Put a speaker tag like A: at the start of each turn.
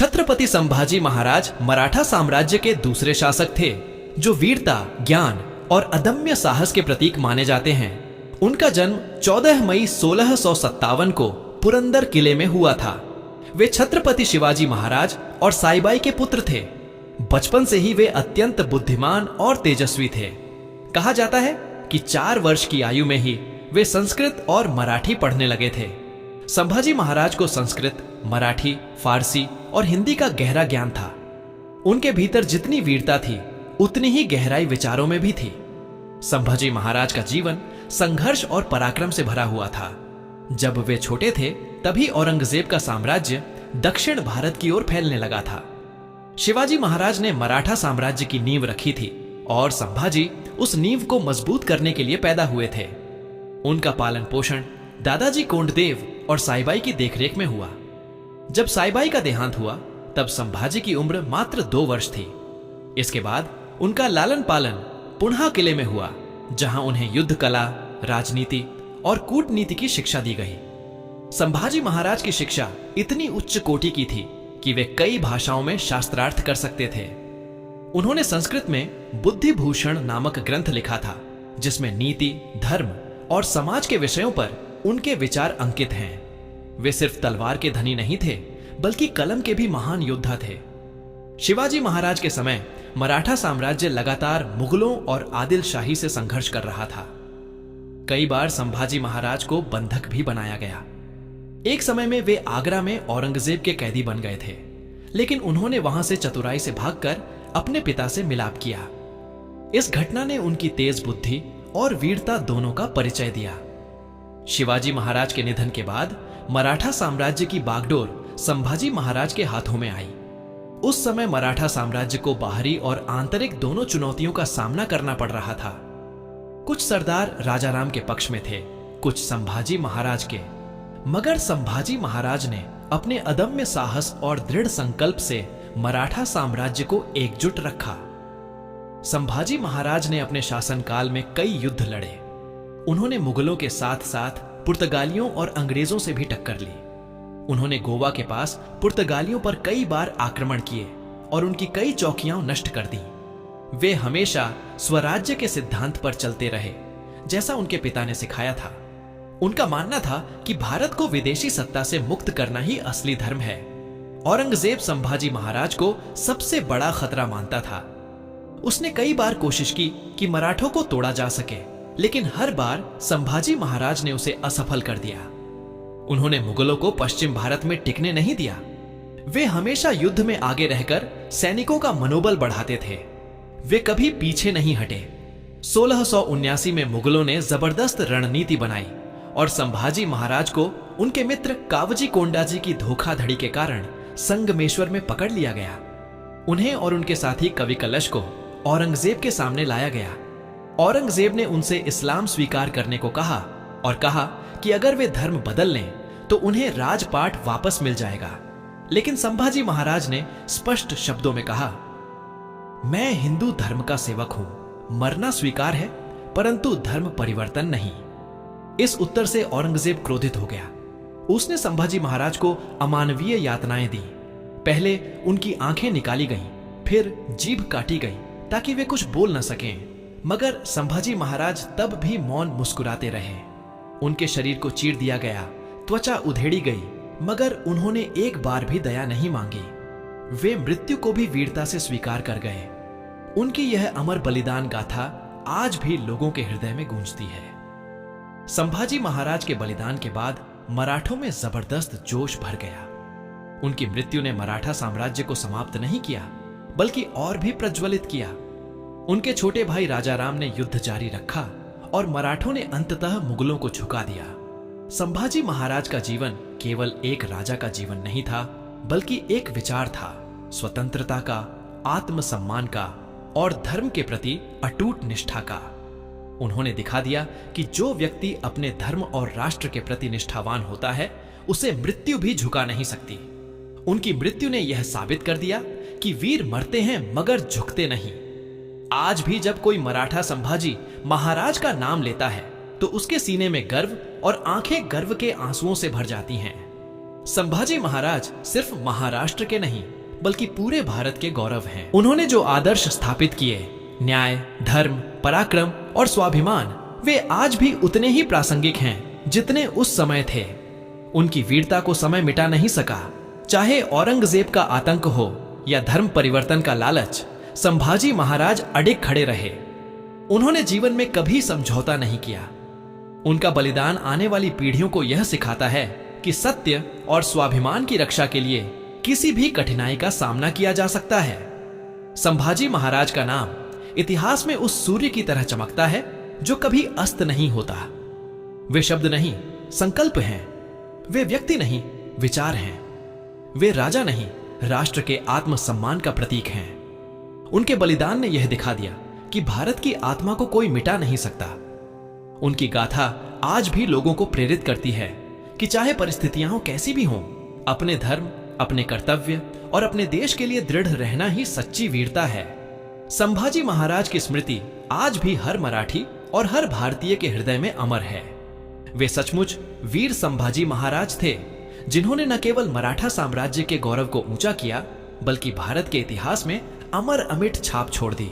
A: छत्रपति संभाजी महाराज मराठा साम्राज्य के दूसरे शासक थे जो वीरता, ज्ञान और अदम्य साहस के प्रतीक माने जाते हैं। उनका जन्म 14 मई 1657 को पुरंदर किले में हुआ था। वे छत्रपति शिवाजी महाराज और साईबाई के पुत्र थे। बचपन से ही वे अत्यंत बुद्धिमान और तेजस्वी थे। कहा जाता है कि 4 वर्ष की आयु में ही वे संस्कृत और मराठी पढ़ने लगे थे। संभाजी महाराज को संस्कृत, मराठी, फारसी और हिंदी का गहरा ज्ञान था। उनके भीतर जितनी वीरता थी उतनी ही गहराई विचारों में भी थी। संभाजी महाराज का जीवन संघर्ष और पराक्रम से भरा हुआ था। जब वे छोटे थे तभी औरंगजेब का साम्राज्य दक्षिण भारत की ओर फैलने लगा था। शिवाजी महाराज ने मराठा साम्राज्य की नींव रखी थी और संभाजी उस नींव को मजबूत करने के लिए पैदा हुए थे। उनका पालन पोषण दादाजी कोंडदेव और साईबाई की देखरेख में हुआ। जब साईबाई का देहांत हुआ तब संभाजी की उम्र मात्र 2 वर्ष थी। इसके बाद उनका लालन पालन पुनः किले में हुआ, जहां उन्हें युद्ध कला, राजनीति और कूटनीति की शिक्षा दी गई। संभाजी महाराज की शिक्षा इतनी उच्च कोटि की थी कि वे कई भाषाओं में शास्त्रार्थ कर सकते थे। उन्होंने संस्कृत में बुद्धिभूषण नामक ग्रंथ लिखा था, जिसमें नीति, धर्म और समाज के विषयों पर उनके विचार अंकित हैं। वे सिर्फ तलवार के धनी नहीं थे, बल्कि कलम के भी महान योद्धा थे। शिवाजी महाराज के समय मराठा साम्राज्य लगातार मुगलों और आदिल शाही से संघर्ष कर रहा था। कई बार संभाजी महाराज को बंधक भी बनाया गया। एक समय में वे आगरा में औरंगजेब के कैदी बन गए थे, लेकिन उन्होंने वहां से चतुराई से भागकर अपने पिता से मिलाप किया। इस घटना ने उनकी तेज बुद्धि और वीरता दोनों का परिचय दिया। शिवाजी महाराज के निधन के बाद मराठा साम्राज्य की बागडोर संभाजी महाराज के हाथों में आई। उस समय मराठा साम्राज्य को बाहरी और आंतरिक दोनों चुनौतियों का सामना करना पड़ रहा था। कुछ सरदार राजाराम के पक्ष में थे, कुछ संभाजी महाराज के। मगर संभाजी महाराज ने अपने अदम्य साहस और दृढ़ संकल्प से मराठा साम्राज्य को एकजुट रखा। संभाजी महाराज ने अपने शासनकाल में कई युद्ध लड़े। उन्होंने मुगलों के साथ साथ पुर्तगालियों और अंग्रेजों से भी टक्कर ली। उन्होंने गोवा के पास पुर्तगालियों पर कई बार आक्रमण किए और उनकी कई चौकियां नष्ट कर दी। वे हमेशा स्वराज्य के सिद्धांत पर चलते रहे, जैसा उनके पिता ने सिखाया था। उनका मानना था कि भारत को विदेशी सत्ता से मुक्त करना ही असली धर्म है। औरंगजेब संभाजी महाराज को सबसे बड़ा खतरा मानता था। उसने कई बार कोशिश की कि मराठों को तोड़ा जा सके, लेकिन हर बार संभाजी महाराज ने उसे असफल कर दिया। उन्होंने मुगलों को पश्चिम भारत में टिकने नहीं दिया। वे हमेशा युद्ध में आगे रहकर सैनिकों का मनोबल बढ़ाते थे। वे कभी पीछे नहीं हटे। 1679 में मुगलों ने जबरदस्त रणनीति बनाई और संभाजी महाराज को उनके मित्र कावजी कोंडाजी की धोखाधड़ी के कारण संगमेश्वर में पकड़ लिया गया। उन्हें और उनके साथी कवि कलश को औरंगजेब के सामने लाया गया। औरंगजेब ने उनसे इस्लाम स्वीकार करने को कहा और कहा कि अगर वे धर्म बदल लें तो उन्हें राजपाट वापस मिल जाएगा। लेकिन संभाजी महाराज ने स्पष्ट शब्दों में कहा, मैं हिंदू धर्म का सेवक हूं, मरना स्वीकार है परंतु धर्म परिवर्तन नहीं। इस उत्तर से औरंगजेब क्रोधित हो गया। उसने संभाजी महाराज को अमानवीय यातनाएं दी। पहले उनकी आंखें निकाली गईं, फिर जीभ काटी गई ताकि वे कुछ बोल न सकें। मगर संभाजी महाराज तब भी मौन मुस्कुराते रहे। उनके शरीर को चीर दिया गया, त्वचा उधेड़ी गई, मगर उन्होंने एक बार भी दया नहीं मांगी। वे मृत्यु को भी वीरता से स्वीकार कर गए। उनकी यह अमर बलिदान गाथा आज भी लोगों के हृदय में गूंजती है। संभाजी महाराज के बलिदान के बाद मराठों में जबरदस्त जोश भर गया। उनकी मृत्यु ने मराठा साम्राज्य को समाप्त नहीं किया, बल्कि और भी प्रज्वलित किया। उनके छोटे भाई राजाराम ने युद्ध जारी रखा और मराठों ने अंततः मुगलों को झुका दिया। संभाजी महाराज का जीवन केवल एक राजा का जीवन नहीं था, बल्कि एक विचार था, स्वतंत्रता का, आत्मसम्मान का और धर्म के प्रति अटूट निष्ठा का। उन्होंने दिखा दिया कि जो व्यक्ति अपने धर्म और राष्ट्र के प्रति निष्ठावान होता है, उसे मृत्यु भी झुका नहीं सकती। उनकी मृत्यु ने यह साबित कर दिया कि वीर मरते हैं मगर झुकते नहीं। आज भी जब कोई मराठा संभाजी महाराज का नाम लेता है तो उसके सीने में गर्व और आंखें गर्व के आंसुओं से भर जाती हैं। संभाजी महाराज सिर्फ महाराष्ट्र के नहीं बल्कि पूरे भारत के गौरव हैं। उन्होंने जो आदर्श स्थापित किए, न्याय, धर्म, पराक्रम और स्वाभिमान, वे आज भी उतने ही प्रासंगिक हैं जितने उस समय थे। उनकी वीरता को समय मिटा नहीं सका। चाहे औरंगजेब का आतंक हो या धर्म परिवर्तन का लालच, संभाजी महाराज अडिग खड़े रहे। उन्होंने जीवन में कभी समझौता नहीं किया। उनका बलिदान आने वाली पीढ़ियों को यह सिखाता है कि सत्य और स्वाभिमान की रक्षा के लिए किसी भी कठिनाई का सामना किया जा सकता है। संभाजी महाराज का नाम इतिहास में उस सूर्य की तरह चमकता है जो कभी अस्त नहीं होता। वे शब्द नहीं, संकल्प हैं। वे व्यक्ति नहीं, विचार हैं। वे राजा नहीं, राष्ट्र के आत्मसम्मान का प्रतीक हैं। उनके बलिदान ने यह दिखा दिया कि भारत की आत्मा को कोई मिटा नहीं सकता। उनकी गाथा आज भी लोगों को प्रेरित करती है कि चाहे परिस्थितियां कैसी भी हों, अपने धर्म, अपने कर्तव्य और अपने देश के लिए दृढ़ रहना ही सच्ची वीरता है। संभाजी महाराज की स्मृति आज भी हर मराठी और हर भारतीय के हृदय में अमर है। वे सचमुच वीर संभाजी महाराज थे, जिन्होंने न केवल मराठा साम्राज्य के गौरव को ऊंचा किया, बल्कि भारत के इतिहास में अमर अमिट छाप छोड़ दी।